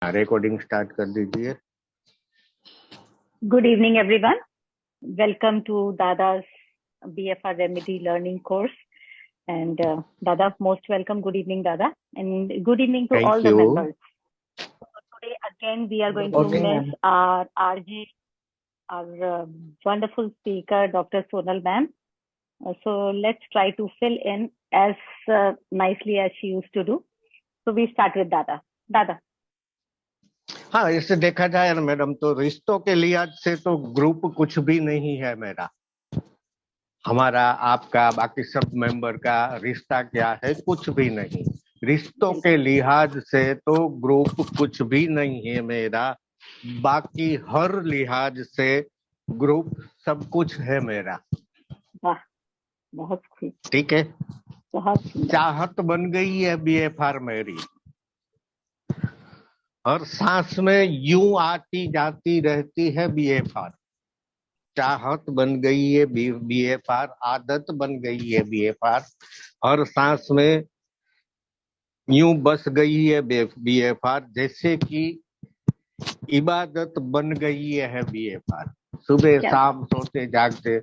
Recording start कर दीजिए। Good evening, everyone. Welcome to Dada's BFR Remedy Learning course. And Dada, most welcome. Good evening, Dada. And good evening to Thank all the you. members. Today, again, we are going to miss our RG, our wonderful speaker, Dr. Sonal ma'am. So let's try to fill in as nicely as she used to do. So we start with Dada. Dada. हाँ, इससे देखा जाए ना madam, तो रिश्तों के लिहाज से तो ग्रुप कुछ भी नहीं है मेरा। हमारा, आपका, बाकी सब मेंबर का रिश्ता क्या है, कुछ भी नहीं। रिश्तों के लिहाज से तो ग्रुप कुछ भी नहीं है मेरा। बाकी हर लिहाज से ग्रुप सब कुछ है मेरा। वाह, बहुत ठीक है। बहुत चाहत बन गई है बीएफआर मेरी। हर सांस में यूं आती जाती रहती है बीएफआर। चाहत बन गई है बीएफआर, आदत बन गई है बीएफआर। हर सांस में यूं बस गई है बीएफआर, जैसे कि इबादत बन गई है बीएफआर। सुबह शाम सोते जागते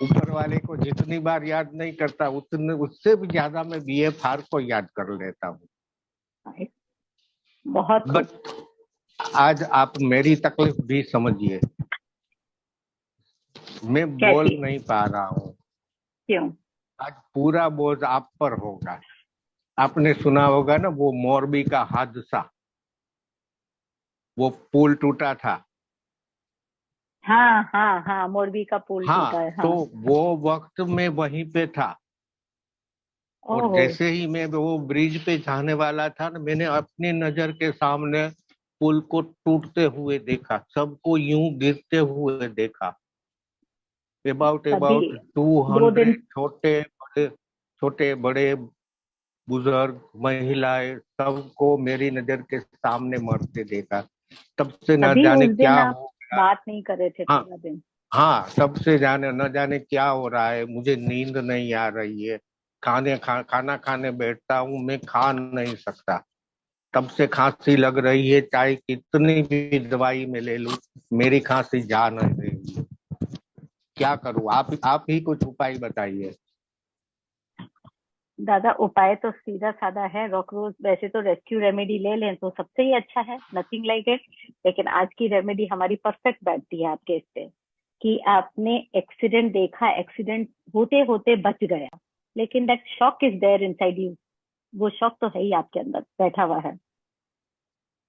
ऊपर वाले को जितनी बार याद नहीं करता, उतने उससे भी ज्यादा मैं बीएफआर को याद कर लेता हूँ। बहुत। बट आज आप मेरी तकलीफ भी समझिए। मैं बोल नहीं पा रहा हूँ। क्यों? आज पूरा बोझ आप पर होगा। आपने सुना होगा ना वो मोरबी का हादसा, वो पुल टूटा था। हाँ हाँ हाँ, मोरबी का पुल टूटा है। हाँ। तो वो वक्त में वहीं पे था। और जैसे ही मैं वो ब्रिज पे जाने वाला था ना, मैंने अपनी नजर के सामने पुल को टूटते हुए देखा, सबको यूं गिरते हुए देखा। अबाउट 200 छोटे बड़े बुजुर्ग, महिलाएं, सबको मेरी नजर के सामने मरते देखा। तब से न जाने क्या हो गया। बात नहीं कर रहे थे पूरा दिन। हाँ, तब से न जाने क्या हो रहा है। मुझे नींद नहीं आ रही है। खाना खाने बैठता हूँ, मैं खा नहीं सकता। तब से खांसी लग रही है, चाहे कितनी भी दवाई मैं ले लूं, मेरी खांसी जा नहीं रही है। क्या करूं? आप ही कुछ उपाय बताइए। दादा, उपाय तो सीधा साधा है। रॉकरोज वैसे तो रेस्क्यू रेमेडी ले लें तो सबसे ही अच्छा है, नथिंग लाइक इट। लेकिन आज की रेमेडी हमारी परफेक्ट बैठती है आपके इस पे कि आपने एक्सीडेंट देखा, एक्सीडेंट होते होते बच गया, लेकिन that shock is there inside you. वो शॉक तो है ही आपके अंदर बैठा हुआ है।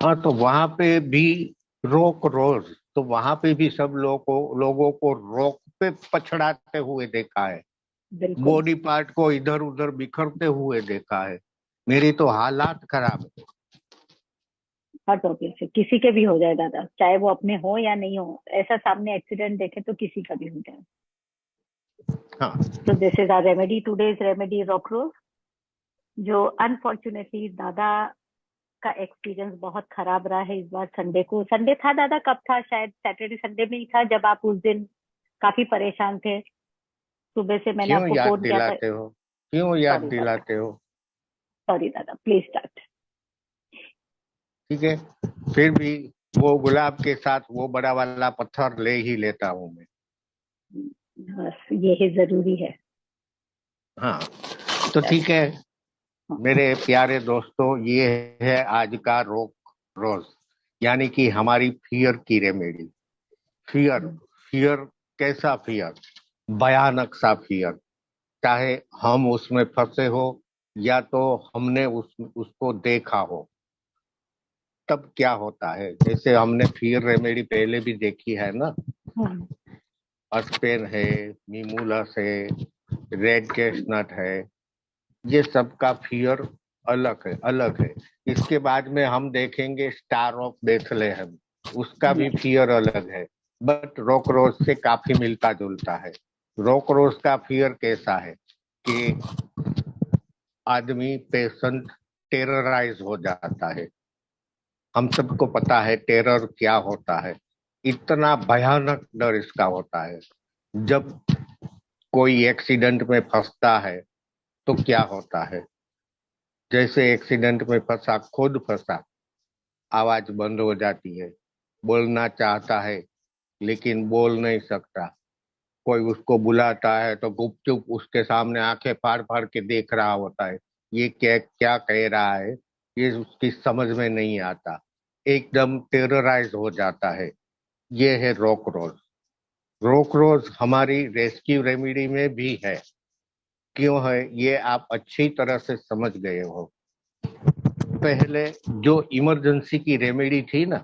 हाँ, तो वहां पे भी रोक रोज, तो वहां पे भी सब लोगों को रोक पे पछड़ाते हुए देखा है। बॉडी पार्ट को इधर उधर बिखरते हुए देखा है। मेरी तो हालात खराब है। हर टॉपिक से किसी के भी हो जाए दादा, चाहे वो अपने हो या नहीं हो, ऐसा सामने एक्सीडेंट देखे तो किसी का भी हो जाए। हाँ। So this is our remedy. Today's remedy is Rockros, जो अनफॉर्चुनेटली दादा का एक्सपीरियंस बहुत खराब रहा है इस बार। संडे था दादा, कब था? शायद सैटरडे संडे में ही था, जब आप उस दिन काफी परेशान थे। सुबह से मैंने आपको फोन किया था। क्यों याद दिलाते हो? सॉरी दादा, प्लीज स्टार्ट। ठीक है, फिर भी वो गुलाब के साथ वो बड़ा वाला पत्थर ले ही लेता हूँ मैं। बस ये जरूरी है। हाँ, तो ठीक है मेरे प्यारे दोस्तों, ये है आज का रोक रोज, यानी कि हमारी फियर की रेमेडी। फियर कैसा फियर? भयानक सा फियर। चाहे हम उसमें फंसे हो या तो हमने उसको देखा हो, तब क्या होता है। जैसे हमने फियर रेमेडी पहले भी देखी है ना, अस्पेन है, मीमूलस है, रेड चेस्टनट है। ये सबका फियर अलग है। इसके बाद में हम देखेंगे स्टार ऑफ बेथलेहम, उसका भी फियर अलग है, बट रॉक रोज से काफी मिलता जुलता है। रॉक रोज का फियर कैसा है कि आदमी पेशेंट टेरराइज हो जाता है। हम सबको पता है टेरर क्या होता है। इतना भयानक डर इसका होता है। जब कोई एक्सीडेंट में फंसता है तो क्या होता है, जैसे एक्सीडेंट में फंसा, खुद फंसा, आवाज बंद हो जाती है, बोलना चाहता है लेकिन बोल नहीं सकता, कोई उसको बुलाता है तो गुपचुप उसके सामने आंखें फाड़ फाड़ के देख रहा होता है, ये क्या क्या कह रहा है, ये उसकी समझ में नहीं आता, एकदम टेरराइज हो जाता है। ये है रोक रोज। रोक रोज हमारी रेस्क्यू रेमेडी में भी है। क्यों है ये आप अच्छी तरह से समझ गए हो। पहले जो इमरजेंसी की रेमेडी थी ना,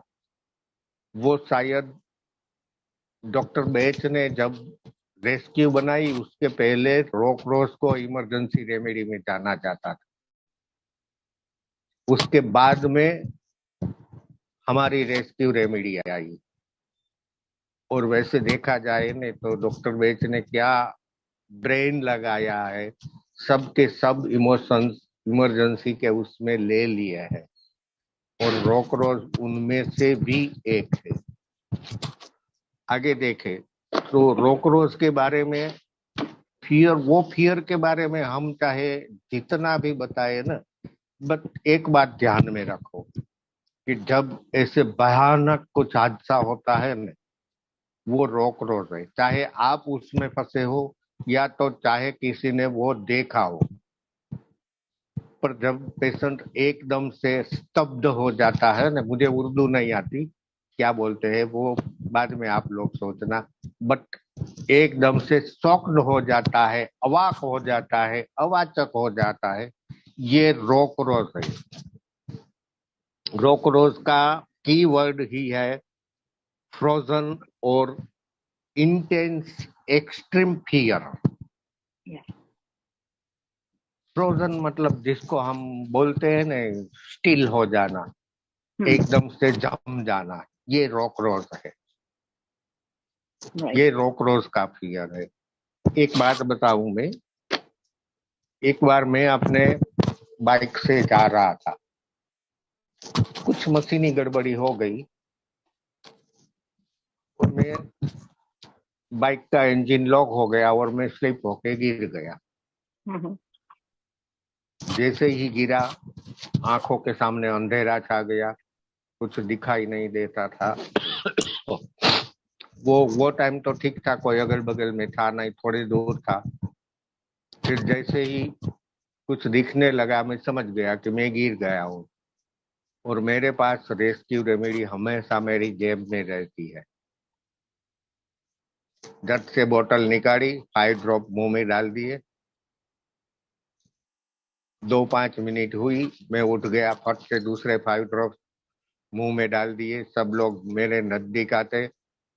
वो शायद डॉक्टर बेच ने जब रेस्क्यू बनाई उसके पहले रोक रोज को इमरजेंसी रेमेडी में जाना जाता था। उसके बाद में हमारी रेस्क्यू रेमेडी आई। और वैसे देखा जाए ने तो डॉक्टर बेच ने क्या ब्रेन लगाया है, सबके सब इमोशंस इमरजेंसी के उसमें ले लिए हैं, और रोक रोज उनमें से भी एक है। आगे देखे तो रोक रोज के बारे में फियर के बारे में हम चाहे जितना भी बताए ना, बट एक बात ध्यान में रखो कि जब ऐसे भयानक कुछ हादसा होता है ना, वो रोक रोज है, चाहे आप उसमें फंसे हो या तो चाहे किसी ने वो देखा हो। पर जब पेशेंट एकदम से स्तब्ध हो जाता है ना, मुझे उर्दू नहीं आती, क्या बोलते हैं वो बाद में आप लोग सोचना, बट एकदम से शॉक्ड हो जाता है, अवाक हो जाता है, अवाचक हो जाता है, ये रोक रोज है। रोक रोज का की वर्ड ही है फ्रोजन और इंटेंस एक्सट्रीम फियर। फ्रोजन मतलब जिसको हम बोलते हैं ना, स्टिल हो जाना, एकदम से जम जाना, ये रोक रोज है। ये रोक रोज का फियर है। एक बात बताऊं मैं, एक बार मैं अपने बाइक से जा रहा था, कुछ मशीनी गड़बड़ी हो गई और मैं बाइक का इंजन लॉक हो गया और मैं स्लिप होके गिर गया। जैसे ही गिरा, आंखों के सामने अंधेरा छा गया, कुछ दिखाई नहीं देता था। वो टाइम तो ठीक था, कोई अगल बगल में था नहीं, थोड़ी दूर था। फिर जैसे ही कुछ दिखने लगा, मैं समझ गया कि मैं गिर गया हूँ। और मेरे पास रेस्क्यू रेमेडी हमेशा मेरी जेब में रहती है। झट से बोतल निकाली, 5 ड्रॉप मुंह में डाल दिए, 2-5 मिनट हुई, मैं उठ गया, फट से दूसरे 5 ड्रॉप मुंह में डाल दिए। सब लोग मेरे नजदीक आते,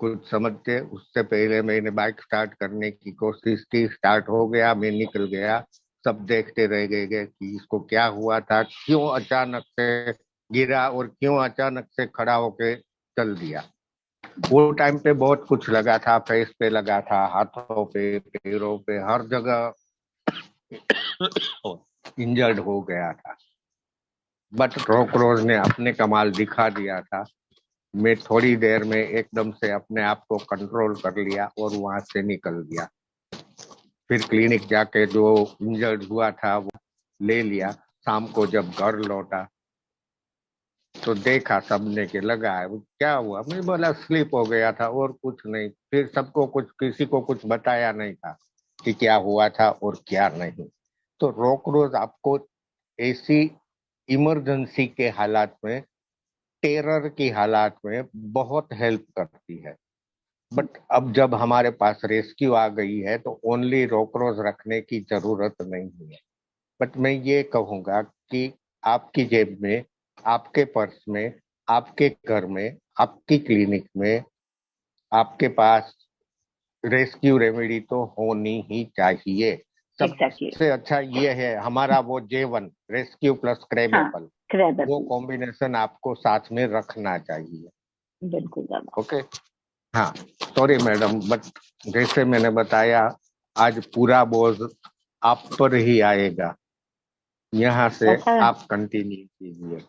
कुछ समझते। उससे पहले मैंने बाइक स्टार्ट करने की कोशिश की, स्टार्ट हो गया, मैं निकल गया। सब देखते रह गए कि इसको क्या हुआ था, क्यों अचानक से गिरा और क्यों अचानक से खड़ा होके चल दिया। वो टाइम पे बहुत कुछ लगा था, फेस पे लगा था, हाथों पे, पैरों पे, हर जगह इंजर्ड हो गया था। बट रोक रोज ने अपने कमाल दिखा दिया था। मैं थोड़ी देर में एकदम से अपने आप को कंट्रोल कर लिया और वहां से निकल गया। फिर क्लिनिक जाके जो इंजर्ड हुआ था वो ले लिया। शाम को जब घर लौटा तो देखा सबने के लगा है, क्या हुआ, मैं बोला स्लिप हो गया था और कुछ नहीं। फिर सबको कुछ, किसी को कुछ बताया नहीं था कि क्या हुआ था और क्या नहीं। तो रोक रोज आपको ऐसी इमरजेंसी के हालात में, टेरर की हालात में बहुत हेल्प करती है। बट अब जब हमारे पास रेस्क्यू आ गई है तो ओनली रोक रोज रखने की जरूरत नहीं है। बट मैं ये कहूंगा कि आपकी जेब में, आपके पर्स में, आपके घर में, आपकी क्लिनिक में, आपके पास रेस्क्यू रेमेडी तो होनी ही चाहिए। सबसे अच्छा ये है हमारा वो J1 rescue plus crab Apple, वो कॉम्बिनेशन आपको साथ में रखना चाहिए। बिल्कुल। ओके, हाँ, सॉरी मैडम, बट जैसे मैंने बताया, आज पूरा बोझ आप पर ही आएगा। यहाँ से आप कंटिन्यू कीजिए।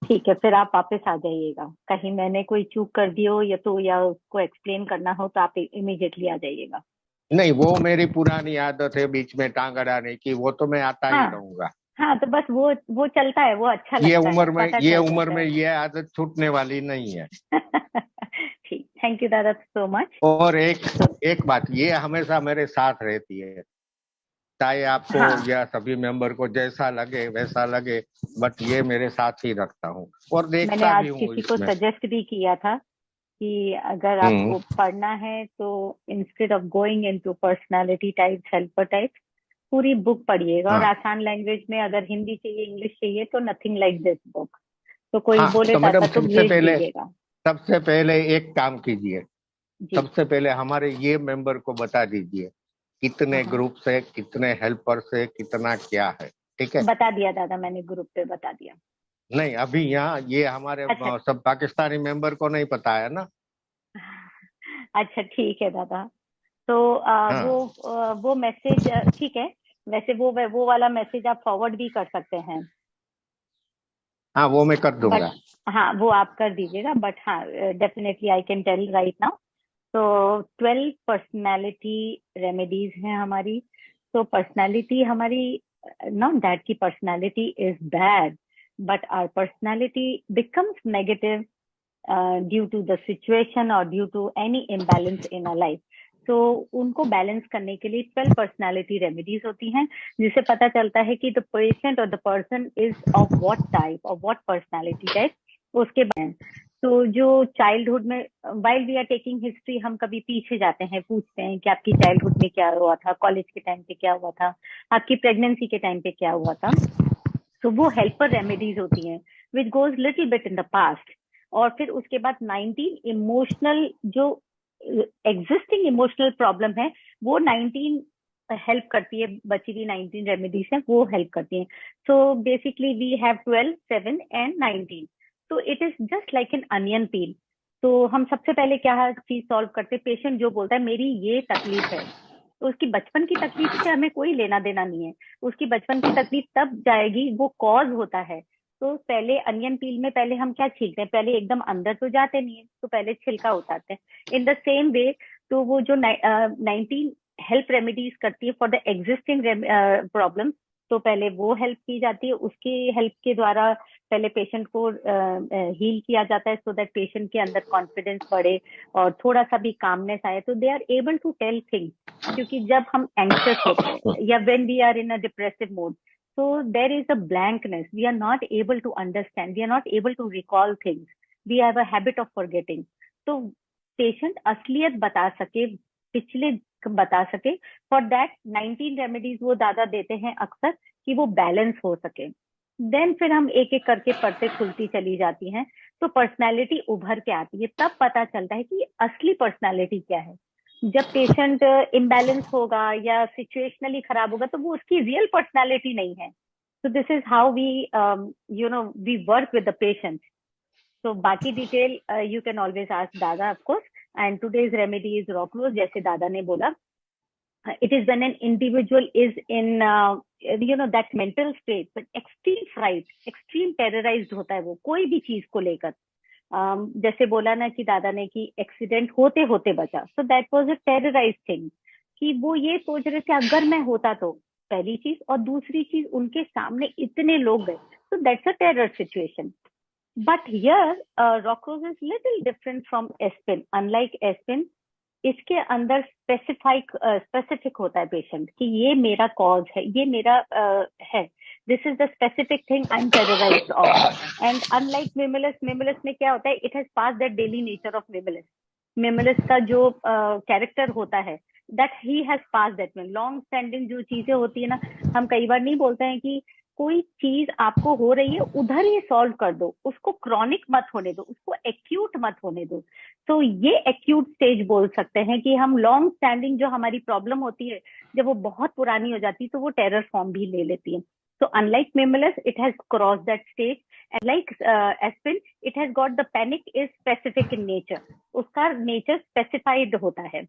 ठीक है, फिर आप वापस आ जाइएगा। कहीं मैंने कोई चूक कर दी हो या उसको एक्सप्लेन करना हो तो आप इमीडिएटली आ जाइएगा। नहीं, वो मेरी पुरानी आदत है बीच में टांग अड़ाने की, वो तो मैं आता ही रहूंगा। हाँ, तो बस वो चलता है, वो अच्छा लगता है, पता ये चल उम्र जाता में है। ये आदत छूटने वाली नहीं है। ठीक, थैंक यू दादा सो मच। और एक तो एक बात, ये हमेशा मेरे साथ रहती है, चाहे आपको हाँ, या सभी मेंबर को जैसा लगे वैसा लगे, बट ये मेरे साथ ही रखता हूँ और मैंने देखता आज भी हूँ किसी को इसमें। सजेस्ट भी किया था कि अगर हम्म। आपको पढ़ना है तो instead of going into personality types, helper types, पूरी बुक पढ़िएगा। और हाँ आसान लैंग्वेज में, अगर हिंदी चाहिए, इंग्लिश चाहिए, तो नथिंग लाइक दिस बुक। तो कोई हाँ, बोले तो मैडम दादा तो भेज दीजिएगा। सबसे पहले एक काम कीजिए, जी। सबसे पहले हमारे ये मेंबर को बता दीजिए हाँ कितने हाँ, ग्रुप से, कितने हेल्पर से, कितना क्या है। ठीक है। बता दिया दादा, मैंने ग्रुप पे बता दिया। नहीं, अभी यहाँ ये हमारे अच्छा। सब पाकिस्तानी मेंबर को नहीं पता है ना। अच्छा ठीक है दादा। तो हाँ वो मैसेज ठीक है। वैसे वो वाला मैसेज आप फॉरवर्ड भी कर सकते हैं, हाँ, वो मैं कर बट दूंगा। हाँ, वो आप कर दीजिएगा। बट हाँ, definitely I can tell right now. तो 12 पर्सनालिटी रेमेडीज हैं हमारी। तो पर्सनालिटी हमारी, नॉट दैट की personality is bad, but our personality becomes negative due to the situation और due to any imbalance in a life. तो उनको बैलेंस करने के लिए 12 पर्सनालिटी रेमेडीज होती हैं, जिससे पता चलता है कि द पेशेंट और the person is of what type और व्हाट पर्सनालिटी टाइप। उसके बाद तो जो चाइल्डहुड में, while we are taking history, हम कभी पीछे जाते हैं, पूछते हैं कि आपकी चाइल्डहुड में क्या हुआ था, कॉलेज के टाइम पे क्या हुआ था, आपकी प्रेगनेंसी के टाइम पे क्या हुआ था। तो वो हेल्पर रेमेडीज होती हैं which goes little bit in the past. और फिर उसके बाद 19 इमोशनल, जो एग्जिस्टिंग इमोशनल प्रॉब्लम है, वो 19 हेल्प करती है। बची हुई 19 रेमेडीज हैं, वो हेल्प करती हैं। So basically we have 12, 7 and 19। तो it is just like an onion peel. तो हम सबसे पहले क्या चीज सॉल्व करते हैं, पेशेंट जो बोलता है मेरी ये तकलीफ है, तो उसकी बचपन की तकलीफ से हमें कोई लेना देना नहीं है। उसकी बचपन की तकलीफ तब जाएगी, वो कॉज होता है। तो पहले अनियन पील में पहले हम क्या छीलते हैं, पहले एकदम अंदर तो जाते नहीं है, तो पहले छिलका उतारते हैं। इन द सेम वे, तो वो जो 19 हेल्प रेमेडीज करती है फॉर द एग्जिस्टिंग प्रॉब्लम, तो पहले वो हेल्प की जाती है। उसकी हेल्प के द्वारा पहले पेशेंट को हील किया जाता है, सो दैट पेशेंट के अंदर कॉन्फिडेंस बढ़े और थोड़ा सा भी कामनेस आए, तो they are able to tell things. क्योंकि जब हम एंक्शस होते हैं या when we are in a depressive mode, so there is a blankness, we are not able to understand, we are not able to recall things, we have a habit of forgetting। तो patient असलियत बता सके, पिछले बता सके, for that 19 remedies वो दादा देते हैं अक्सर, कि वो बैलेंस हो सके। देन फिर हम एक एक करके परतें खुलती चली जाती हैं, तो पर्सनालिटी उभर के आती है। तब पता चलता है कि असली पर्सनालिटी क्या है। जब पेशेंट इम्बैलेंस होगा या सिचुएशनली खराब होगा, तो वो उसकी रियल पर्सनालिटी नहीं है। so this is how we we work with the patient। so बाकी detail you can always ask dada of course। and today's remedy is rocknose, जैसे दादा ने बोला। it is when an individual is in that mental state, but extreme fright, extreme terrorized होता है वो कोई भी चीज को लेकर। जैसे बोला ना कि दादा ने कि एक्सीडेंट होते होते बचा, so that was a terrorise thing. कि वो ये सोच रहे थे अगर मैं होता तो, पहली चीज। और दूसरी चीज, उनके सामने इतने लोग गए, so that's a terror situation। But here, Rockrose is little different from Aspen। Unlike Aspen, इसके अंदर स्पेसिफिक होता है पेशेंट कि ये मेरा कॉज है, ये मेरा है, this is the specific thing I am terrorised of. And unlike mimulus, mimulus में क्या होता है, it has pass that daily nature of mimulus. Mimulus का जो कैरेक्टर होता है, that he has pass that में लॉन्ग स्टैंडिंग जो चीजें होती है ना, हम कई बार नहीं बोलते हैं कि कोई चीज आपको हो रही है, उधर ही सॉल्व कर दो, उसको क्रॉनिक मत होने दो, उसको एक्यूट मत होने दो। तो ये एक्यूट स्टेज बोल सकते हैं कि हम लॉन्ग स्टैंडिंग जो हमारी प्रॉब्लम होती है, जब वो बहुत पुरानी हो जाती है, तो वो टेरर फॉर्म भी ले लेती है। तो unlike mimulus, it has cross that stage. And like aspen, it has got the panic is specific in nature, उसका नेचर स्पेसिफाइड होता है।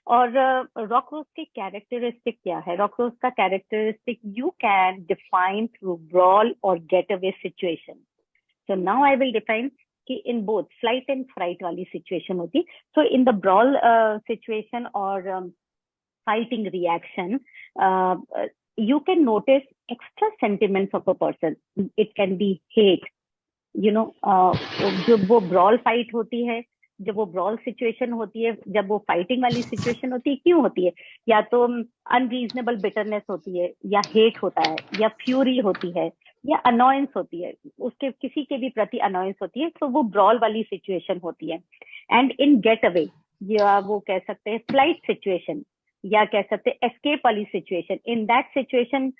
और रॉकरोज के कैरेक्टरिस्टिक क्या है, रॉकरोज का characteristic you can define through brawl और get away situation. So now I will define कि in both flight and fright वाली सिचुएशन होती। So in the brawl situation और fighting reaction, you can notice extra sentiments of a person. It can be hate, जब वो brawl fight होती है, जब वो ब्रॉल सिचुएशन होती है, जब वो फाइटिंग वाली सिचुएशन होती है, क्यों होती है? या तो अनरीजनेबल बिटरनेस होती है, या हेट होता है, या फ्यूरी होती है, या अनोयंस होती है, उसके किसी के भी प्रति अनोयंस होती है, तो वो ब्रॉल वाली सिचुएशन होती है. एंड इन गेट अवे, या वो कह सकते हैं फ्लाइट सिचुएशन, या कह सकते हैं एस्केप वाली situation. In that situation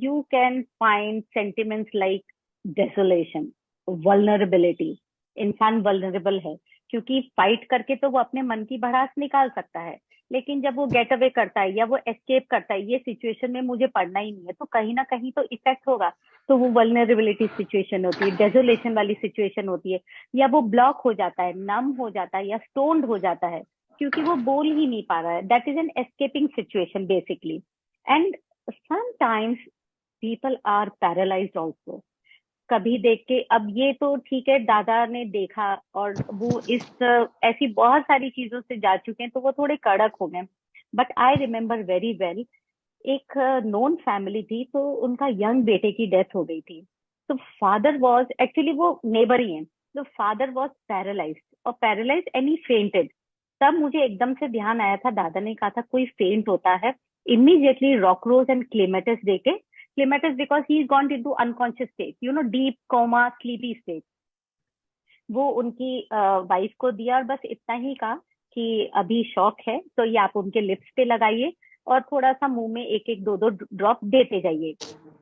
you can find sentiments like desolation, vulnerability. इंसान वल्नरेबल है क्योंकि फाइट करके तो वो अपने मन की भड़ास निकाल सकता है, लेकिन जब वो गेट अवे करता है या वो एस्केप करता है, ये सिचुएशन में मुझे पढ़ना ही नहीं है, तो कहीं ना कहीं तो इफेक्ट होगा. तो वो वल्नरेबिलिटी सिचुएशन होती है, डेसोलेशन वाली सिचुएशन होती है, या वो ब्लॉक हो जाता है, नम हो जाता है, या स्टोन्ड हो जाता है क्योंकि वो बोल ही नहीं पा रहा है. That is an escaping situation basically. And sometimes people are paralysed also. कभी देख के, अब ये तो ठीक है, दादा ने देखा और वो इस ऐसी बहुत सारी चीजों से जा चुके हैं, तो वो थोड़े कड़क हो गए. But I remember very well, एक नॉन फैमिली थी, तो उनका यंग बेटे की डेथ हो गई थी. तो फादर वॉज एक्चुअली, वो नेबर ही है, तो फादर वॉज पैरालाइज्ड, और पैरालाइज्ड एंड ही फेंटेड. तब मुझे एकदम से ध्यान आया था, दादा ने कहा था कोई फेंट होता है, इमीडिएटली रॉकरोज एंड क्लेमेटिस देके. Clematis because he is gone into unconscious state, deep coma sleepy state. वो उनकी वाइफ को दिया और बस इतना ही कहा कि अभी शॉक है, तो ये आप उनके लिप्स पे लगाइए और थोड़ा सा मुंह में एक एक दो दो ड्रॉप देते जाइए.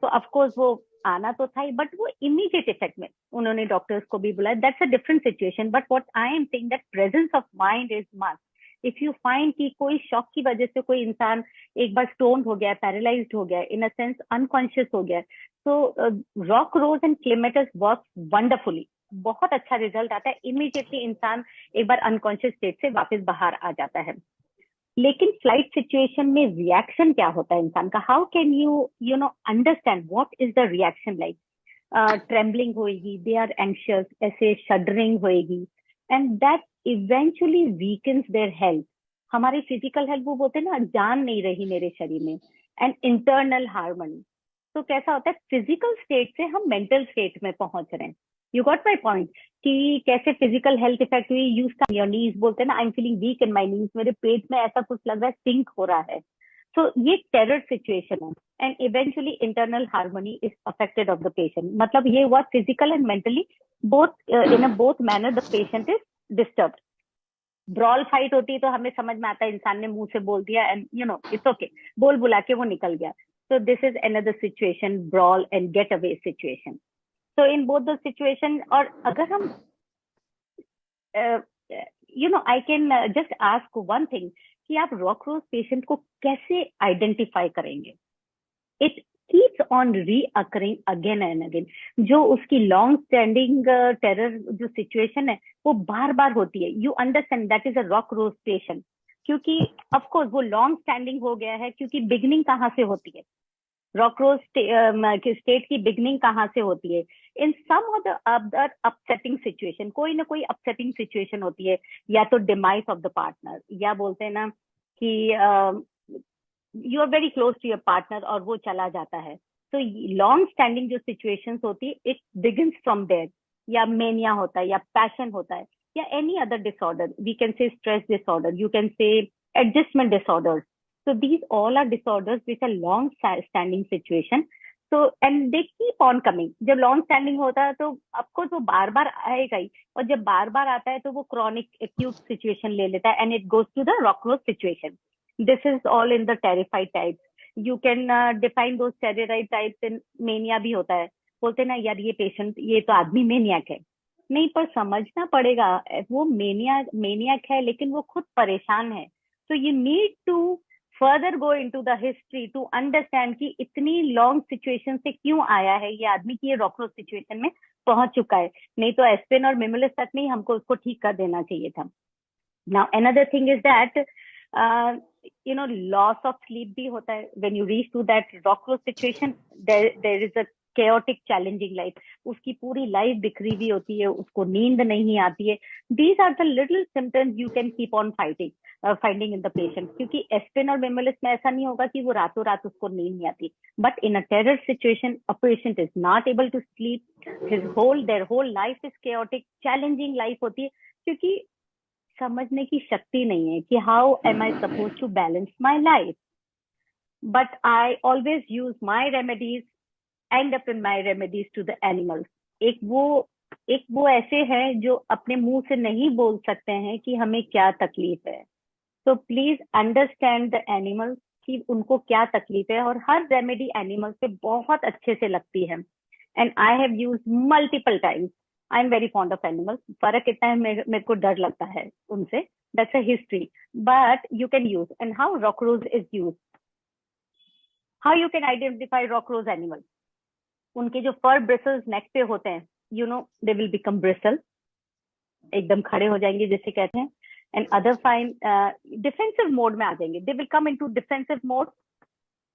तो ऑफकोर्स वो आना तो था ही, बट वो इमीडिएट इफेक्ट में उन्होंने डॉक्टर्स को भी बुलाया. That's a different situation. But what I am saying, that presence of mind is must. If you find कि कोई शॉक की वजह से कोई इंसान एक बार स्टोन हो गया, पैरालाइज्ड हो गया, इन अ सेंस अनकॉन्शियस हो गया, तो rock rose and clematis work wonderfully. बहुत अच्छा रिजल्ट आता है, इमीडिएटली इंसान एक बार अनकॉन्शियस स्टेट से वापस बाहर आ जाता है. लेकिन फ्लाइट सिचुएशन में रिएक्शन क्या होता है इंसान का? How can you know understand what is the reaction like? Trembling होएगी, दे आर एंशियस, ऐसे शडरिंग होएगी, and that eventually weakens their health. हमारी फिजिकल हेल्थ, वो बोलते हैं ना, जान नहीं रही मेरे शरीर में. And internal harmony. तो कैसा होता है, फिजिकल स्टेट से हम मेंटल स्टेट में पहुंच रहे हैं. यू गॉट माई पॉइंट कि कैसे फिजिकल हेल्थ इफेक्ट हुई. यू स्टार्ट योर नीज, बोलते हैं ना, आई एम फीलिंग वीक इन माई नीज, मेरे पेट में ऐसा कुछ लग रहा है, सिंक हो रहा है. तो ये टेरर सिचुएशन है. And eventually internal harmony is affected of the patient. मतलब ये हुआ physical and mentally both, in a both manner the patient is disturb. Brawl fight होती है तो हमें समझ में आता है, इंसान ने मुंह से बोल दिया एंड इट्स ओके, बोल बुला के वो निकल गया. So this is another situation, brawl and getaway situation. So in both the situation, और अगर हम I can just ask one thing कि आप रॉक रोज पेशेंट को कैसे आइडेंटिफाई करेंगे? It keeps on recurring again and again. जो उसकी लॉन्ग स्टैंडिंग टेरर जो सिचुएशन है, वो बार बार होती है. You understand that is a rock rose patient, क्योंकि ऑफकोर्स वो लॉन्ग स्टैंडिंग हो गया है. क्योंकि बिगनिंग कहाँ से होती है? रॉकरोज स्टेट की बिगनिंग कहाँ से होती है? In some of the other upsetting situation. कोई ना कोई अपसेटिंग सिचुएशन होती है, या तो डिमाइस ऑफ द पार्टनर, या बोलते हैं ना कि you are very close to your partner और वो चला जाता है. तो लॉन्ग स्टैंडिंग जो सिचुएशंस होती है, इट बिगिंस फ्रॉम देयर. या मेनिया होता है, या पैशन होता है, या any other disorder. We can say stress disorder, you can say adjustment disorders. So these all are disorders which are long standing situation. So and they keep on coming. जब long standing होता है तो of course वो बार बार आएगा ही, और जब बार बार आता है तो वो chronic acute situation ले लेता है, and it goes to the Rockrose situation. This is all in the terrified types. You can define those terrified types in mania भी होता है. बोलते ना यार ये पेशेंट, ये तो आदमी मेनियक है. नहीं, पर समझना पड़ेगा, वो मेनियक है लेकिन वो खुद परेशान है. तो you need to further go into the history to understand कि इतनी लॉन्ग सिचुएशन से क्यों आया है ये आदमी, की ये रॉकरोज सिचुएशन में पहुंच चुका है. नहीं तो एस्पिन और मिमुलिस तक नहीं, हमको उसको ठीक कर देना चाहिए था. Now another thing is that loss of sleep भी होता है. When you reach to that rockrose situation, there is a chaotic challenging life, उसकी पूरी लाइफ बिखरी हुई होती है, उसको नींद नहीं आती है. These are the little symptoms you can keep on finding in the patient. क्योंकि एस्पिरिन और विमोलिस में ऐसा नहीं होगा कि वो रातों रात उसको नींद नहीं आती. But in a terror situation, a patient is not able to sleep. Their whole life is chaotic, challenging life होती है, क्योंकि समझने की शक्ति नहीं है कि how am I supposed to balance my life. But I always use my remedies, end up in my remedies to the animals. एक वो ऐसे हैं जो अपने मुंह से नहीं बोल सकते हैं कि हमें क्या तकलीफ है. So please understand the animals कि उनको क्या तकलीफ है, और हर रेमेडी एनिमल पे बहुत अच्छे से लगती है. And I have used multiple times. I am very fond of animals. फर्क इतना है, मेरे को डर लगता है उनसे. That's a history. But you can use. And how rock rose is used? How you can identify rock rose animal? उनके जो fur bristles neck पे होते हैं, you know, they will become bristle, एकदम खड़े हो जाएंगे जिसे कहते हैं. And other fine defensive mode में आ जाएंगे. They will come into defensive mode.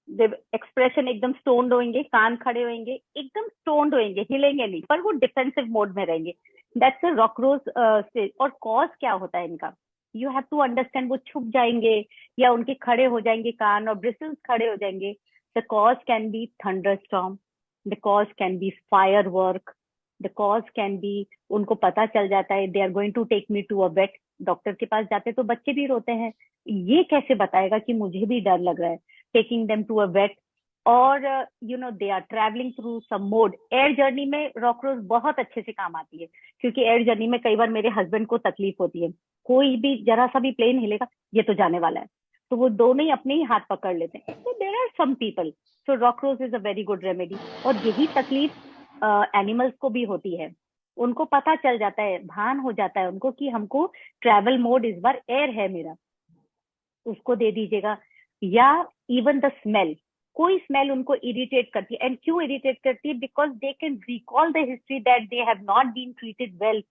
The expression एकदम stoned होंगे, कान खड़े होंगे, एकदम stoned होंगे, हिलेंगे नहीं, पर वो defensive mode में रहेंगे. That's a rock rose stage. और cause क्या होता है इनका? You have to understand. वो छुप जाएंगे या उनके खड़े हो जाएंगे कान और bristles खड़े हो जाएंगे. The cause can be thunderstorm. The cause can be firework. The cause can be उनको पता चल जाता है they are going to take me to a vet. Doctor के पास जाते तो बच्चे भी रोते हैं. ये कैसे बताएगा कि मुझे भी डर लग रहा है? Taking them to a vet. और you know they are traveling through some mode. Air journey में रॉक रोज बहुत अच्छे से काम आती है, क्योंकि एयर जर्नी में कई बार मेरे हस्बैंड को तकलीफ होती है. कोई भी जरा सा भी प्लेन हिलेगा, ये तो जाने वाला है, तो वो दोनों ही अपने ही हाथ पकड़ लेते हैं. So there are some people. So rock rose is a very good remedy. और यही तकलीफ एनिमल्स को भी होती है. उनको पता चल जाता है, भान हो जाता है उनको कि हमको ट्रैवल मोड इस बार एयर है मेरा, उसको दे दीजिएगा. या इवन द स्मेल, कोई स्मेल उनको इरिटेट करती है. एंड क्यों इरिटेट करती है? Because they can recall the history that they have not been treated well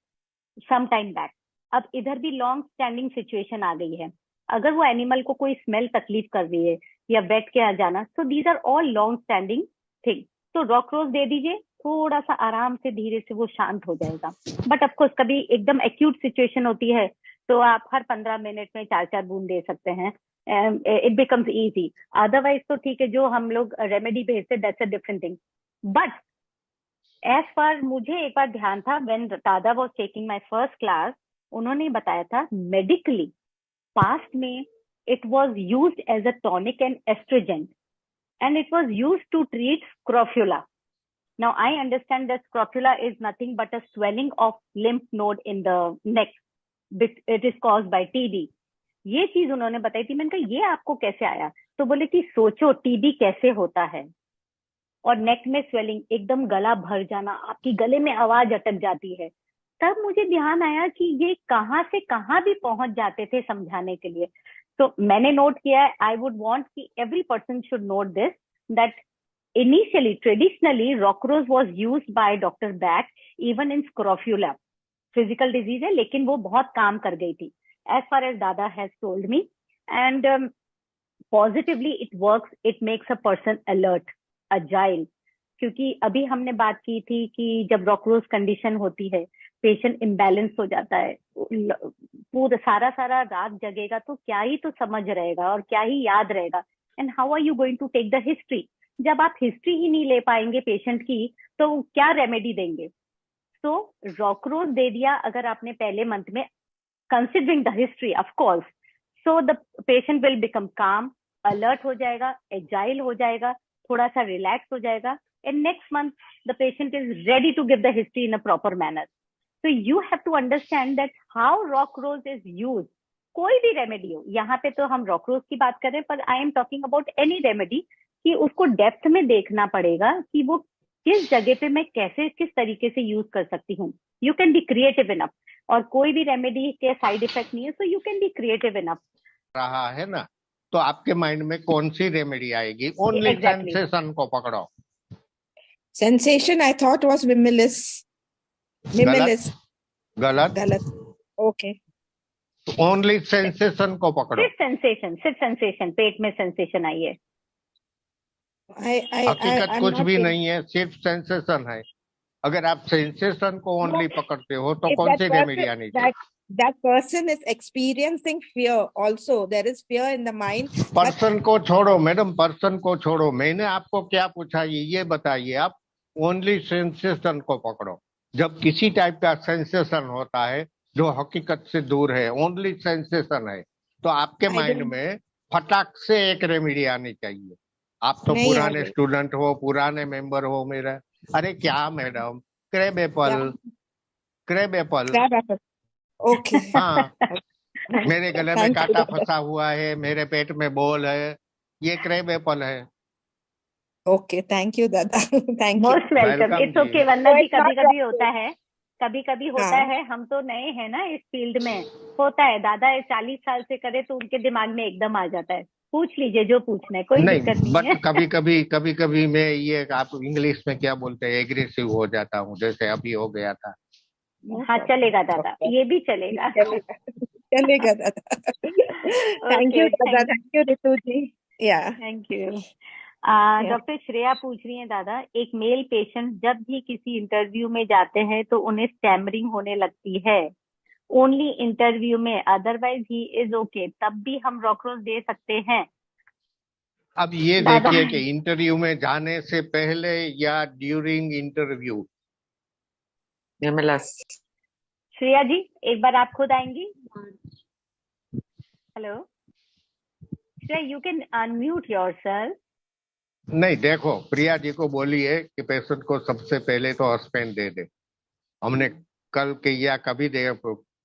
some time back. अब इधर भी लॉन्ग स्टैंडिंग सिचुएशन आ गई है. अगर वो एनिमल को कोई स्मेल तकलीफ कर रही है या वेट के आ जाना, so these are all long standing thing. तो रॉक रोज दे दीजिए, थोड़ा सा आराम से धीरे से वो शांत हो जाएगा. बट ऑफकोर्स कभी एकदम एक्यूट सिचुएशन होती है तो आप हर 15 मिनट में 4-4 बूंद दे सकते हैं. It becomes easy. अदरवाइज तो ठीक है, जो हम लोग रेमेडी भेजते that's a different thing. But as far मुझे एक बार ध्यान था, व्हेन दादा was taking my first class, उन्होंने बताया था मेडिकली पास्ट में it was used as a tonic and astringent, and it was used to treat scrofula. Now I understand that scrofula is nothing but a swelling of lymph node in the neck. It is caused by TB. ये चीज उन्होंने बताई थी. मैंने कहा ये आपको कैसे आया? तो बोले कि सोचो टीबी कैसे होता है, और नेक में स्वेलिंग, एकदम गला भर जाना, आपकी गले में आवाज अटक जाती है. तब मुझे ध्यान आया कि ये कहाँ से कहाँ भी पहुंच जाते थे समझाने के लिए. तो मैंने नोट किया है. आई वुड वांट कि every person should note this, that initially traditionally rockrose was used by doctor back even in scrofula. Physical disease है लेकिन वो बहुत काम कर गई थी, as far as Dada has told me. And positively it works. It makes a person alert, agile. क्योंकि अभी हमने बात की थी कि जब रॉकरोज कंडीशन होती है, पेशेंट इम्बैलेंस हो जाता है, पूरा सारा रात जगेगा तो क्या ही तो समझ रहेगा और क्या ही याद रहेगा. And how are you going to take the history? जब आप हिस्ट्री ही नहीं ले पाएंगे पेशेंट की तो क्या रेमेडी देंगे? सो रॉकरोज दे दिया अगर आपने पहले मंथ में, considering the history of course. So the patient will become काम, अलर्ट हो जाएगा, एजाइल हो जाएगा, थोड़ा सा रिलैक्स हो जाएगा. And next month the patient is ready to give the history in a proper manner. So you have to understand that how rock rose is used. कोई भी रेमेडी हो, यहाँ पे तो हम रॉक रोज की बात कर रहे हैं, पर I am talking about any remedy, कि उसको डेप्थ में देखना पड़ेगा कि वो किस जगह पे मैं कैसे किस तरीके से यूज कर सकती हूँ. You can be creative enough, और कोई भी रेमेडी के साइड इफेक्ट नहीं है, so you can be creative enough. रहा है ना, तो आपके माइंड में कौन सी रेमेडी आएगी? ओनली सेंसेशन को पकड़ो. Sensation I thought was mimulus. गलत. ओके. ओनली सेंसेशन को पकड़ो. सिर्फ सेंसेशन, पेट में सेंसेशन आई है. हकीकत I'm कुछ not भी saying नहीं है, सिर्फ सेंसेशन है। अगर आप सेंसेशन को no, ओनली पकड़ते हो तो if कौन that सी रेमेडी person आनी चाहिए? that person is experiencing fear also. There is fear in the mind, but person को छोड़ो मैडम, पर्सन को छोड़ो। मैंने आपको क्या पूछा ये बताइए। आप ओनली सेंसेशन को पकड़ो। जब किसी टाइप का सेंसेशन होता है जो हकीकत से दूर है, ओनली सेंसेशन है, तो आपके I माइंड don't में फटाक से एक रेमेडी आनी चाहिए। आप तो नहीं आ पुराने रही। स्टूडेंट हो, पुराने मेंबर हो मेरा। अरे क्या मैडम, क्रेब क्या? Apple, crab apple. Crab apple. Okay. हाँ, मेरे गले में Thank you, कांटा Dada. फंसा हुआ है, मेरे पेट में बोल है, ये क्रेब एप्पल है। Okay, thank you, Dada. Thank you. Most welcome, welcome it's जी। ओके। वरना So जी it's not कभी कभी होता wrong. है, कभी कभी होता हाँ, है, हम तो नए हैं ना इस फील्ड में, होता है दादा 40 साल से करे तो उनके दिमाग में एकदम आ जाता है। पूछ लीजिए जो पूछना है, कोई दिक्कत नहीं, नहीं बट है। कभी कभी मैं ये, आप इंग्लिश में क्या बोलते हैं, एग्रेसिव हो जाता हूँ, जैसे अभी हो गया था। no हाँ problem. चलेगा No दादा, problem. ये भी चलेगा। चलेगा चलेगा दादा. Thank okay, you, Dada. Thank Thank you, Ritu ji. Yeah. Thank you. Yeah. Doctor Shreya पूछ रही हैं दादा, एक मेल पेशेंट जब भी किसी इंटरव्यू में जाते हैं तो उन्हें स्टैमरिंग होने लगती है, ओनली इंटरव्यू में, अदरवाइज ही इज ओके, तब भी हम रॉकरोज दे सकते हैं? अब ये दादा देखिए कि इंटरव्यू में जाने से पहले या ड्यूरिंग इंटरव्यू। निर्मला श्रेया जी एक बार आप खुद आएंगी? Hello Shreya, you can unmute yourself. नहीं, देखो प्रिया जी को बोलिए कि पेशेंट को सबसे पहले तो हस्बैंड दे दे। हमने कल के या कभी दे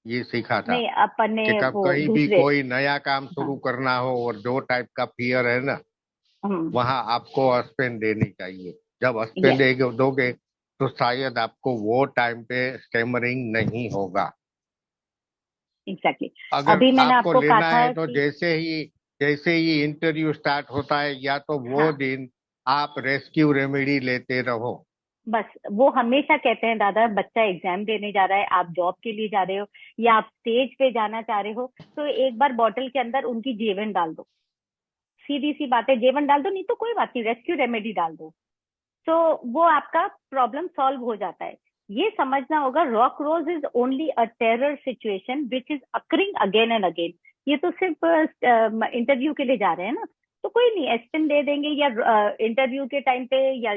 ये सीखा था नहीं, अपन ने कि कब वो कहीं भी दूसरे, कोई नया काम शुरू हाँ, करना हो और जो टाइप का फियर है ना, वहां आपको हस्बैंड देनी चाहिए। जब हस्बैंड यस दोगे तो शायद आपको वो टाइम पे स्टैमरिंग नहीं होगा। एग्जैक्टली। अगर अभी मैंने आपको आपको कहा लेना था है तो कि जैसे ही इंटरव्यू स्टार्ट होता है, या तो वो हाँ, दिन आप रेस्क्यू रेमेडी लेते रहो। बस वो हमेशा कहते हैं दादा, बच्चा एग्जाम देने जा रहा है, आप जॉब के लिए जा रहे हो या आप स्टेज पे जाना चाह रहे हो, तो एक बार बॉटल के अंदर उनकी जेवन डाल दो। सीधी सी बात है, जेवन डाल दो, नहीं तो कोई बात नहीं, रेस्क्यू रेमेडी डाल दो, तो वो आपका प्रॉब्लम सॉल्व हो जाता है। ये समझना होगा, rock rose is only a terror situation which is occurring again and again. ये तो सिर्फ इंटरव्यू के लिए जा रहे हैं ना, तो कोई नहीं, एस्पिन दे देंगे, या इंटरव्यू के टाइम पे, या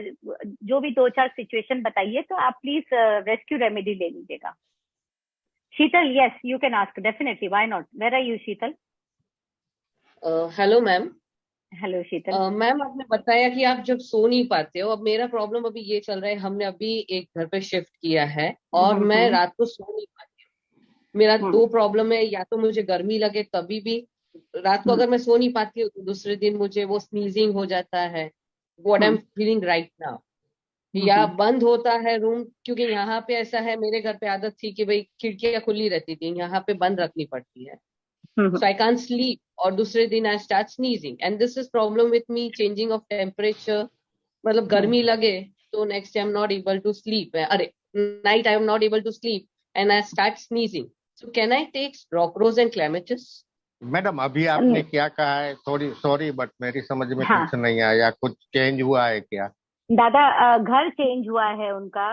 जो भी 2-4 सिचुएशन बताइए, तो आप प्लीज रेस्क्यू रेमेडी ले लीजिएगा। Sheetal, yes you can ask, definitely, why not. Where are you Sheetal? Hello ma'am. Hello Sheetal. Ma'am आपने बताया कि आप जब सो नहीं पाते हो। अब मेरा प्रॉब्लम अभी ये चल रहा है, हमने अभी एक घर पे शिफ्ट किया है और मैं रात को सो नहीं पाती हूँ। मेरा दो प्रॉब्लम है, या तो मुझे गर्मी लगे कभी भी रात को अगर मैं सो नहीं पाती हूँ तो दूसरे दिन मुझे वो स्नीजिंग हो जाता है, what I am feeling right now, या बंद होता है रूम, क्योंकि यहाँ पे ऐसा है, मेरे घर पे आदत थी कि भाई खिड़कियां खुली रहती थी, यहाँ पे बंद रखनी पड़ती है, so I can't sleep, और दूसरे दिन I start sneezing and this is problem with me, changing of temperature, मतलब गर्मी लगे तो next day I'm not able to sleep, अरे night I am not able to sleep and I start sneezing, so can I take Rockrose and Clematis? Madam अभी आपने क्या कहा है, सॉरी बट मेरी समझ में हाँ कुछ नहीं आया। कुछ चेंज हुआ है क्या? दादा, घर चेंज हुआ है उनका,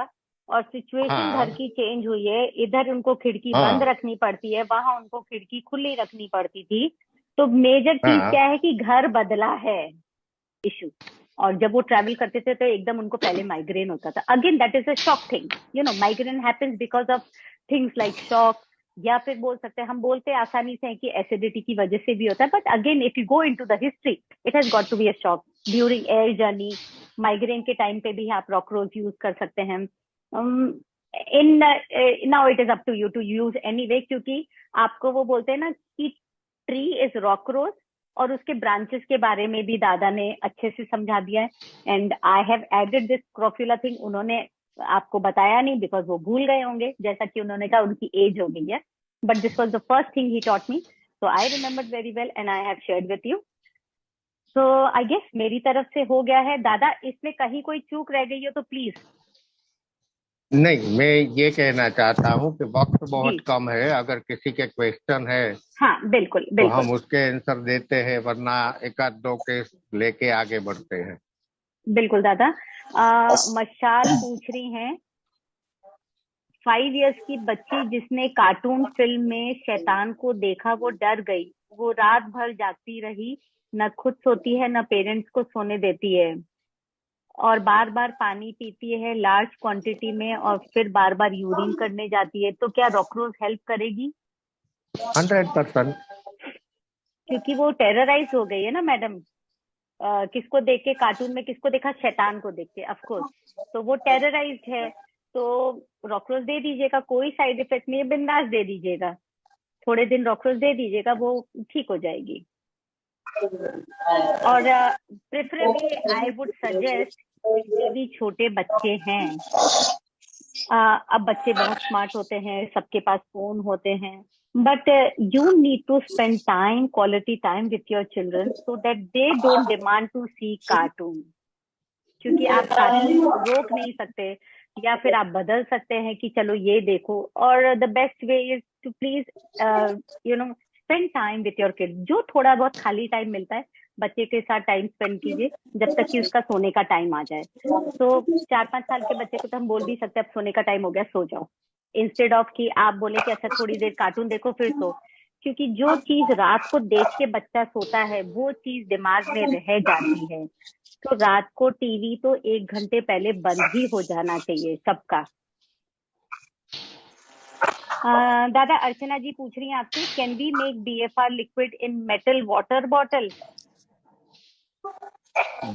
और सिचुएशन हाँ घर की चेंज हुई है। इधर उनको खिड़की बंद हाँ रखनी पड़ती है, वहां उनको खिड़की खुली रखनी पड़ती थी। तो मेजर चीज हाँ क्या है कि घर बदला है इशू। और जब वो ट्रैवल करते थे तो एकदम उनको पहले माइग्रेन होता था। Again that is a shock thing, you know, migraine happens because of things like shock, या फिर बोल सकते हैं, हम बोलते हैं आसानी से कि एसिडिटी की वजह से भी होता है, but again if you go into the history, it has got to be a shock during air journey. Migraine के टाइम पे भी आप रॉकरोज यूज कर सकते हैं। In now it is up to you to use anyway, क्योंकि आपको वो बोलते हैं ना कि ट्री इज रॉकरोज, और उसके ब्रांचेस के बारे में भी दादा ने अच्छे से समझा दिया है। And I have added this scrofula thing, उन्होंने आपको बताया नहीं बिकॉज वो भूल गए होंगे, जैसा कि उन्होंने कहा उनकी एज हो गई है, but this was the first thing he taught me, so I remembered very well and I have shared with you. So I guess मेरी तरफ से हो गया है। दादा इसमें कहीं कोई चूक रह गई हो तो प्लीज। नहीं, मैं ये कहना चाहता हूँ कि वक्त जी बहुत कम है, अगर किसी के क्वेश्चन है हाँ, बिल्कुल तो हम बिल्कुल। उसके आंसर देते हैं, वरना एक आध दो केस लेके आगे बढ़ते हैं। बिल्कुल दादा। मशाल पूछ रही हैं, 5 इयर्स की बच्ची जिसने कार्टून फिल्म में शैतान को देखा वो डर गई, वो रात भर जागती रही, न खुद सोती है न पेरेंट्स को सोने देती है, और बार बार पानी पीती है लार्ज क्वांटिटी में, और फिर बार बार यूरिन करने जाती है, तो क्या रॉकरोज हेल्प करेगी? 100%। क्योंकि वो टेरराइज हो गई है ना मैडम। किसको देख के? कार्टून में किसको देखा? शैतान को देख के, ऑफ कोर्स। तो वो टेरराइज्ड है, तो रॉकरोज दे दीजिएगा, कोई साइड इफेक्ट नहीं है, बिंदास दे दीजिएगा, थोड़े दिन रॉकरोज दे दीजिएगा, वो ठीक हो जाएगी। और प्रेफरेबली आई वुड सजेस्ट, यदि छोटे बच्चे हैं, अब बच्चे बहुत स्मार्ट होते हैं, सबके पास फोन होते हैं, but you need to spend time, quality time with your children so that they don't demand to see cartoon. क्योंकि आप कार्टून रोक नहीं सकते, या फिर आप बदल सकते हैं कि चलो ये देखो, और the best way is to please spend time with your kid. जो थोड़ा बहुत खाली टाइम मिलता है बच्चे के साथ टाइम स्पेंड कीजिए, जब तक कि उसका सोने का टाइम आ जाए। तो 4-5 साल के बच्चे को तो हम बोल भी सकते हैं अब सोने का टाइम हो गया, सो जाओ, इंस्टेड ऑफ कि आप बोले कि अच्छा थोड़ी देर कार्टून देखो फिर सो। क्योंकि जो चीज रात को देख के बच्चा सोता है वो चीज दिमाग में रह जाती है। तो रात को टीवी तो 1 घंटे पहले बंद ही हो जाना चाहिए सबका। दादा अर्चना जी पूछ रही हैं आपसे, can we make BFR liquid in metal water bottle?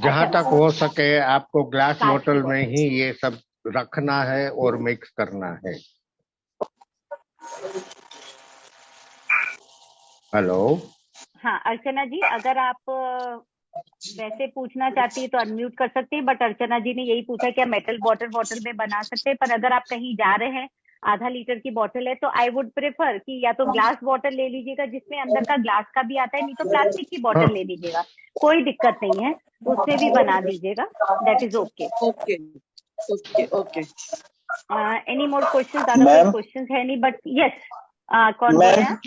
जहां तक हो सके आपको ग्लास बोतल में ही ये सब रखना है और मिक्स करना है। हेलो। हाँ अर्चना जी, अगर आप वैसे पूछना चाहती है तो अनम्यूट कर सकते हैं, बट अर्चना जी ने यही पूछा क्या मेटल बॉटल में बना सकते हैं, पर अगर आप कहीं जा रहे हैं, आधा लीटर की बॉटल है, तो आई वुड प्रेफर कि या तो ग्लास बॉटल ले लीजिएगा जिसमें अंदर का ग्लास का भी आता है, नहीं तो प्लास्टिक की बॉटल ले लीजिएगा, कोई दिक्कत नहीं है, उससे भी बना दीजिएगा, that is okay. Okay okay okay. Any more question? दादा कोई क्वेश्चन है नहीं, बट यस, कौन बोल रहे हैं?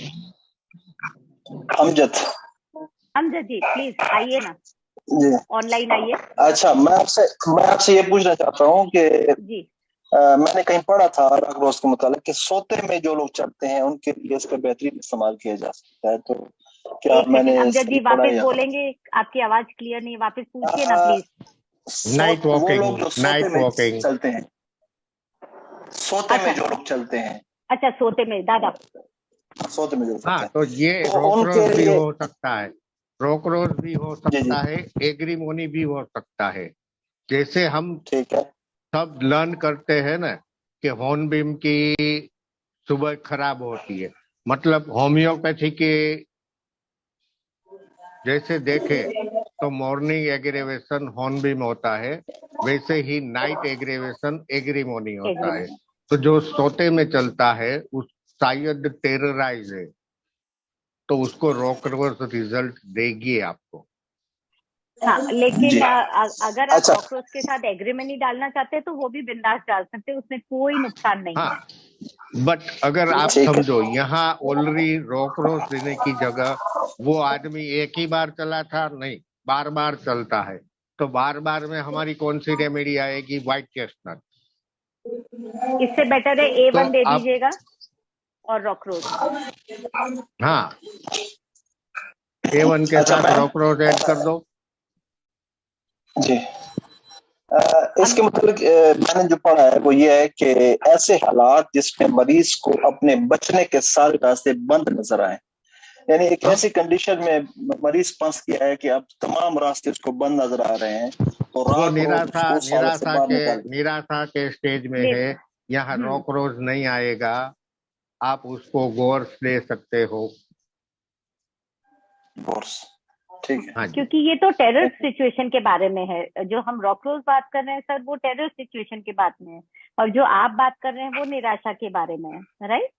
अमजद जी प्लीज आइए ना, ऑनलाइन आइए। अच्छा, मैं आपसे ये पूछना चाहता हूँ कि जी मैंने कहीं पढ़ा था रॉकरोज के मुतालिक कि सोते में जो लोग चलते हैं उनके लिए इसका बेहतरीन इस्तेमाल किया जा सकता है, तो क्या मैंने अमजद जी वापस बोलेंगे, आपकी आवाज क्लियर नहीं, वापस पूछिए ना प्लीज। नाइट वॉकिंग, वो लोग जो नाइट वॉकिंग चलते हैं, सोते में जो लोग चलते हैं। अच्छा सोते में दादा, सोते में जो हाँ, तो ये रॉकरोज भी हो सकता है, रॉकरोज भी हो सकता है, एग्रीमोनी भी हो सकता है। जैसे हम ठीक है सब लर्न करते हैं ना कि हॉर्नबिम की सुबह खराब होती है, मतलब होम्योपैथी के जैसे देखे तो मॉर्निंग एग्रीवेशन हॉर्नबिम होता है, वैसे ही नाइट एग्रीवेशन एग्रीमोनी होता है। तो जो सोते में चलता है उस शायद टेरराइज है, तो उसको रॉकरोज रिजल्ट देगी आपको। हाँ, लेकिन अगर आप रॉकरोज के साथ एग्रीमनी डालना चाहते हैं तो वो भी बिंदास डाल सकते हैं, उसमें कोई नुकसान नहीं है। बट अगर आप समझो यहाँ ऑलरेडी रॉकरोज देने की जगह वो आदमी एक ही बार चला था, नहीं बार बार चलता है, तो बार बार में हमारी कौन सी रेमेडी आएगी? White chestnut. इससे बेटर है A1 दे दीजिएगा और रॉकरोज। हाँ, A1 के साथ रॉकरोज ऐड कर दो जी। इसके मतलब मैंने जो पढ़ा है वो ये है कि ऐसे हालात जिसमें मरीज को अपने बचने के सारे रास्ते बंद नजर आए, यानी एक ऐसी कंडीशन में मरीज फंस गया है कि अब तमाम रास्ते उसको बंद नजर आ रहे हैं, तो वो निराशा के स्टेज में है, यहाँ रॉकरोज नहीं आएगा, आप उसको गोर्स दे सकते हो। गोर्स, ठीक है। हाँ, क्योंकि ये तो टेरर सिचुएशन के बारे में है, जो हम रॉकरोज बात कर रहे हैं सर वो टेरर सिचुएशन के बारे में है, और जो आप बात कर रहे हैं वो निराशा के बारे में है, राइट?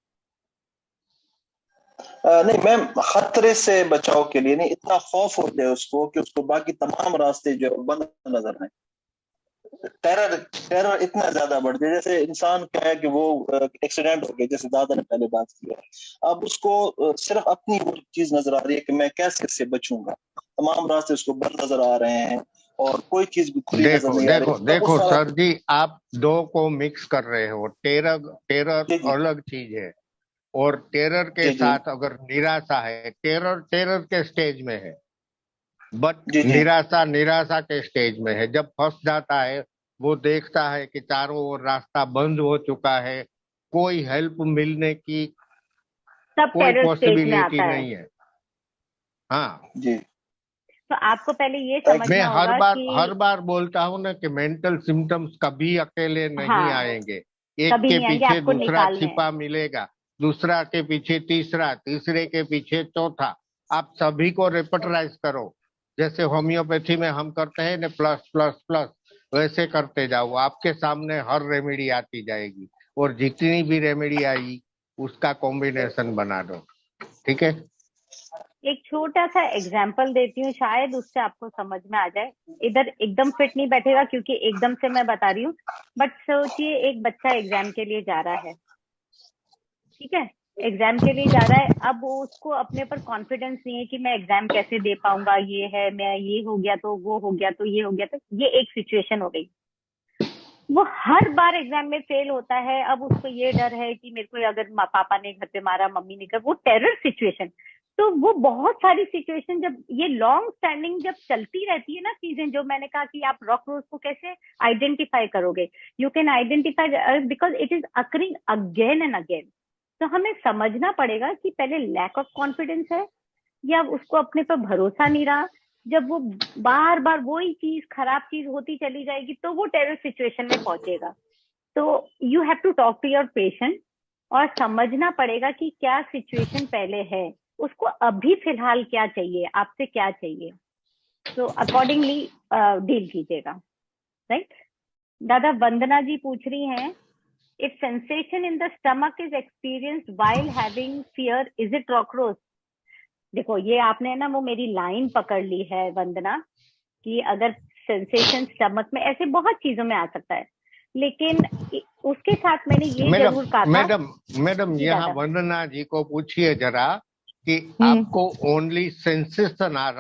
नहीं मैम, खतरे से बचाव के लिए नहीं, इतना खौफ हो जाए उसको कि उसको बाकी तमाम रास्ते जो बंद नजर आए, टेरर इतना ज्यादा बढ़ जाए। जैसे इंसान क्या है कि वो एक्सीडेंट हो गया, जैसे दादा ने पहले बात की है, अब उसको सिर्फ अपनी वो चीज नजर आ रही है कि मैं कैसे इससे बचूंगा, तमाम रास्ते उसको बंद नजर आ रहे हैं, और कोई चीज भी खुली नजर देखो नहीं आ देखो रही। देखो वो सारा- सर जी, आप दो को मिक्स कर रहे हो। टेरर टेरर जी जी अलग चीज है, और टेरर के जी जी साथ अगर निराशा है, टेरर टेरर के स्टेज में है, बट जी जी निराशा निराशा के स्टेज में है। जब फंस जाता है, वो देखता है कि चारों ओर रास्ता बंद हो चुका है, कोई हेल्प मिलने की सब कोई टेरर स्टेज में पॉसिबिलिटी आता है। नहीं है। हाँ, जी। तो आपको पहले ये मैं समझना होगा हर कि बार बोलता हूँ ना कि मेंटल सिम्टम्स कभी अकेले नहीं हाँ, आएंगे। एक कभी के नहीं आएंगे, पीछे आपको दूसरा निकालने हैं। छिपा मिलेगा, दूसरा के पीछे तीसरा, तीसरे के पीछे चौथा। आप सभी को रेपटराइज करो, जैसे होम्योपैथी में हम करते हैं ना, प्लस प्लस प्लस, वैसे करते जाओ। आपके सामने हर रेमेडी आती जाएगी, और जितनी भी रेमेडी आई उसका कॉम्बिनेशन बना दो। ठीक है? एक छोटा सा एग्जाम्पल देती हूँ, शायद उससे आपको समझ में आ जाए। इधर एकदम फिट नहीं बैठेगा क्योंकि एकदम से मैं बता रही हूँ, बट सोचिए एक बच्चा एग्जाम के लिए जा रहा है, ठीक है, एग्जाम के लिए जा रहा है। अब वो उसको अपने पर कॉन्फिडेंस नहीं है कि मैं एग्जाम कैसे दे पाऊंगा, ये है, मैं ये हो गया तो वो हो गया तो ये हो गया, तो ये एक सिचुएशन हो गई। वो हर बार एग्जाम में फेल होता है। अब उसको ये डर है कि मेरे को अगर पापा ने घर पे मारा, मम्मी ने कर, वो टेरर सिचुएशन। तो वो बहुत सारी सिचुएशन, जब ये लॉन्ग स्टैंडिंग जब चलती रहती है ना चीजें, जो मैंने कहा कि आप रॉक रोज को कैसे आइडेंटिफाई करोगे, you can identify because it is occurring again and again. तो हमें समझना पड़ेगा कि पहले लैक ऑफ कॉन्फिडेंस है, या उसको अपने पर भरोसा नहीं रहा। जब वो बार बार वही चीज, खराब चीज होती चली जाएगी, तो वो टेरर सिचुएशन में पहुंचेगा। तो you have to talk to your patient और समझना पड़ेगा कि क्या सिचुएशन पहले है, उसको अभी फिलहाल क्या चाहिए, आपसे क्या चाहिए, तो अकॉर्डिंगली डील कीजिएगा। राइट। दादा वंदना जी पूछ रही हैं, if sensation in the stomach is experienced while having fear, is it rockrose? देखो, ये आपने ना वो मेरी लाइन पकड़ ली है वंदना, कि अगर सेंसेशन स्टमक में, ऐसे बहुत चीजों में आ सकता है, लेकिन उसके साथ मैंने ये जरूर कहा था। मैडम जी यहाँ दादा। वंदना जी को पूछिए जरा कि आपको ओनली सेंसेशन आ रहा